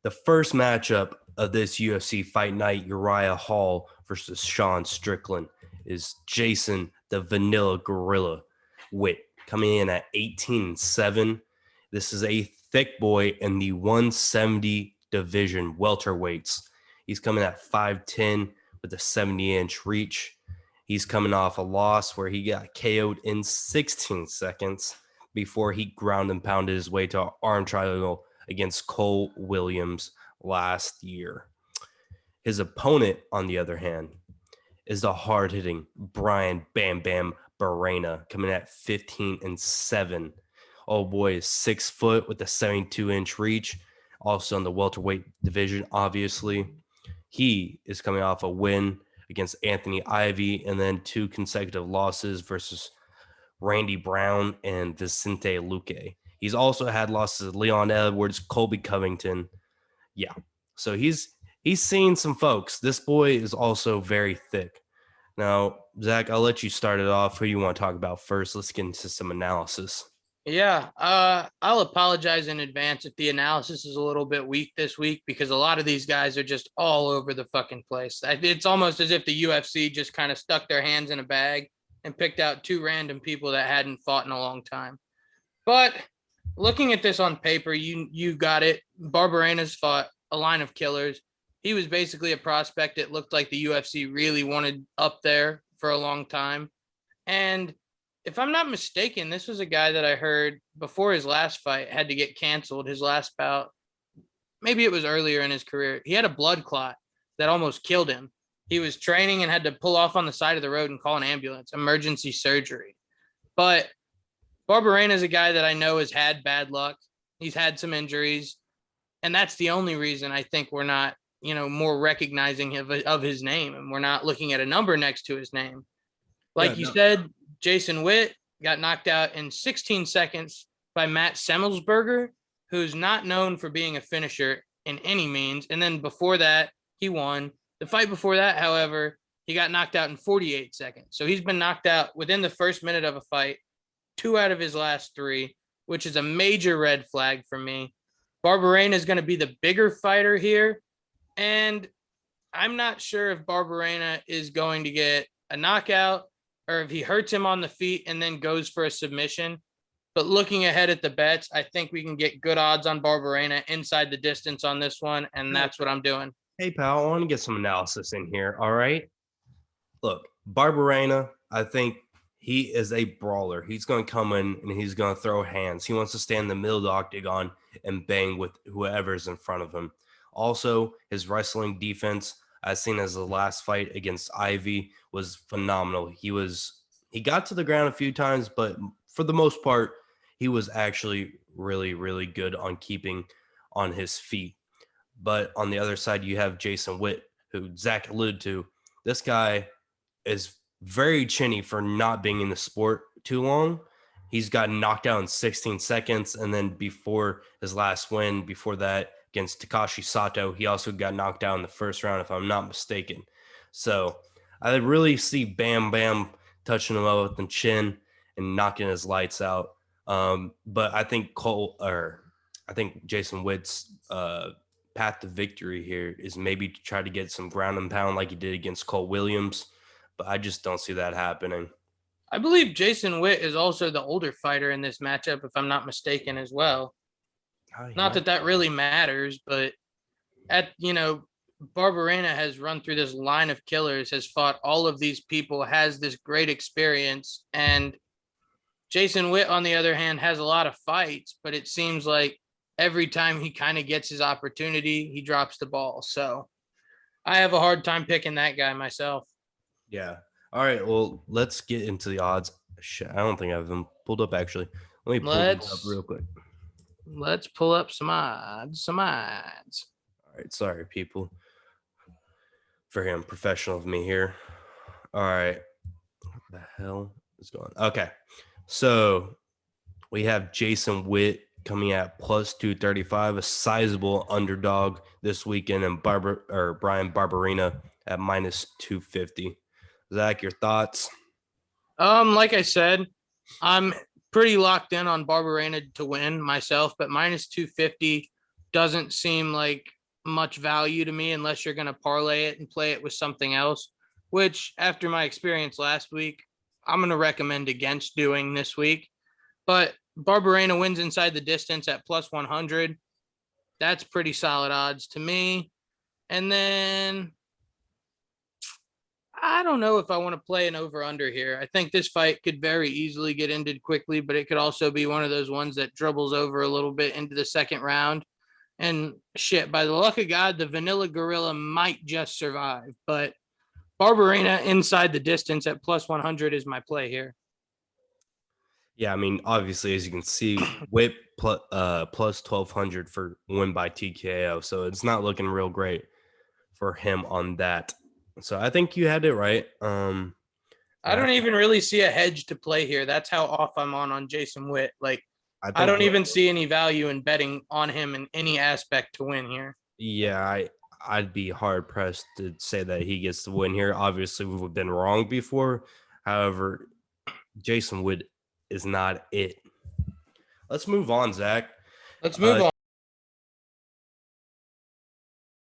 The first matchup of this UFC Fight Night, Uriah Hall versus Sean Strickland, is Jason the Vanilla Gorilla Witt, coming in at 18-7. This is a thick boy in the 170 division welterweights. He's coming at 5'10 with a 70-inch reach. He's coming off a loss where he got KO'd in 16 seconds before he ground and pounded his way to an arm triangle against Cole Williams last year. His opponent, on the other hand, is the hard-hitting Bryan Bam Bam Barberena, coming at 15-7. Oh boy is 6 foot with a 72-inch reach. Also in the welterweight division, obviously. He is coming off a win against Anthony Ivy and then 2 consecutive losses versus Randy Brown and Vicente Luque. He's also had losses to Leon Edwards, Colby Covington. Yeah. So he's seen some folks. This boy is also very thick. Now, Zach, I'll let you start it off. Who do you want to talk about first? Let's get into some analysis. Yeah, I'll apologize in advance if the analysis is a little bit weak this week because a lot of these guys are just all over the fucking place. It's almost as if the UFC just kind of stuck their hands in a bag and picked out 2 random people that hadn't fought in a long time. But looking at this on paper, you got it. Barberena's fought a line of killers. He was basically a prospect. It looked like the UFC really wanted up there for a long time. And if I'm not mistaken, this was a guy that I heard before his last fight had to get canceled, his last bout. Maybe it was earlier in his career. He had a blood clot that almost killed him. He was training and had to pull off on the side of the road and call an ambulance, emergency surgery. But Barberena is a guy that I know has had bad luck. He's had some injuries. And that's the only reason I think we're not, more recognizing of his name. And we're not looking at a number next to his name. Like you said, Jason Witt got knocked out in 16 seconds by Matt Semmelsberger, who's not known for being a finisher in any means. And then before that, he won. The fight before that, however, he got knocked out in 48 seconds. So he's been knocked out within the first minute of a fight, 2 out of his last 3, which is a major red flag for me. Barberena is going to be the bigger fighter here. And I'm not sure if Barberena is going to get a knockout or if he hurts him on the feet and then goes for a submission. But looking ahead at the bets, I think we can get good odds on Barberena inside the distance on this one, and that's what I'm doing. Hey, pal, I want to get some analysis in here, all right? Look, Barberena, I think he is a brawler. He's going to come in and he's going to throw hands. He wants to stand in the middle of the octagon and bang with whoever's in front of him. Also, his wrestling defense, as seen as the last fight against Ivy, was phenomenal. He got to the ground a few times, but for the most part, he was actually really, really good on keeping on his feet. But on the other side, you have Jason Witt, who Zach alluded to. This guy is very chinny for not being in the sport too long. He's gotten knocked out in 16 seconds. And then before his last win, before that, against Takashi Sato, he also got knocked out in the first round, if I'm not mistaken. So I really see Bam Bam touching him up with the chin and knocking his lights out. But I think Jason Witt's path to victory here is maybe to try to get some ground and pound like he did against Cole Williams. But I just don't see that happening. I believe Jason Witt is also the older fighter in this matchup, if I'm not mistaken, as well. Not that really matters, but Barberena has run through this line of killers, has fought all of these people, has this great experience. And Jason Witt, on the other hand, has a lot of fights, but it seems like every time he kind of gets his opportunity, he drops the ball. So I have a hard time picking that guy myself. Yeah. All right. Well, let's get into the odds. Shit, I don't think I have them pulled up, actually. Let me pull them up real quick. Let's pull up some odds. All right. Sorry, people. Very unprofessional of me here. All right. What the hell is going on? Okay. So we have Jason Witt coming at plus 235, a sizable underdog this weekend, and Bryan Barberena at minus 250. Zach, your thoughts? Like I said, I'm pretty locked in on Barberena to win myself, but minus 250 doesn't seem like much value to me unless you're going to parlay it and play it with something else, which after my experience last week, I'm going to recommend against doing this week. But Barberena wins inside the distance at plus 100. That's pretty solid odds to me. And then I don't know if I want to play an over under here. I think this fight could very easily get ended quickly, but it could also be one of those ones that dribbles over a little bit into the second round. And shit, by the luck of God, the Vanilla Gorilla might just survive. But Barberena inside the distance at plus 100 is my play here. Yeah, I mean, obviously, as you can see, Witt plus 1,200 for win by TKO. So it's not looking real great for him on that. So I think you had it right. I don't even really see a hedge to play here. That's how off I'm on Jason Witt. Like, I don't even see any value in betting on him in any aspect to win here. Yeah, I'd be hard pressed to say that he gets the win here. Obviously, we've been wrong before. However, Jason Witt is not it. Let's move on, Zach. Let's move on.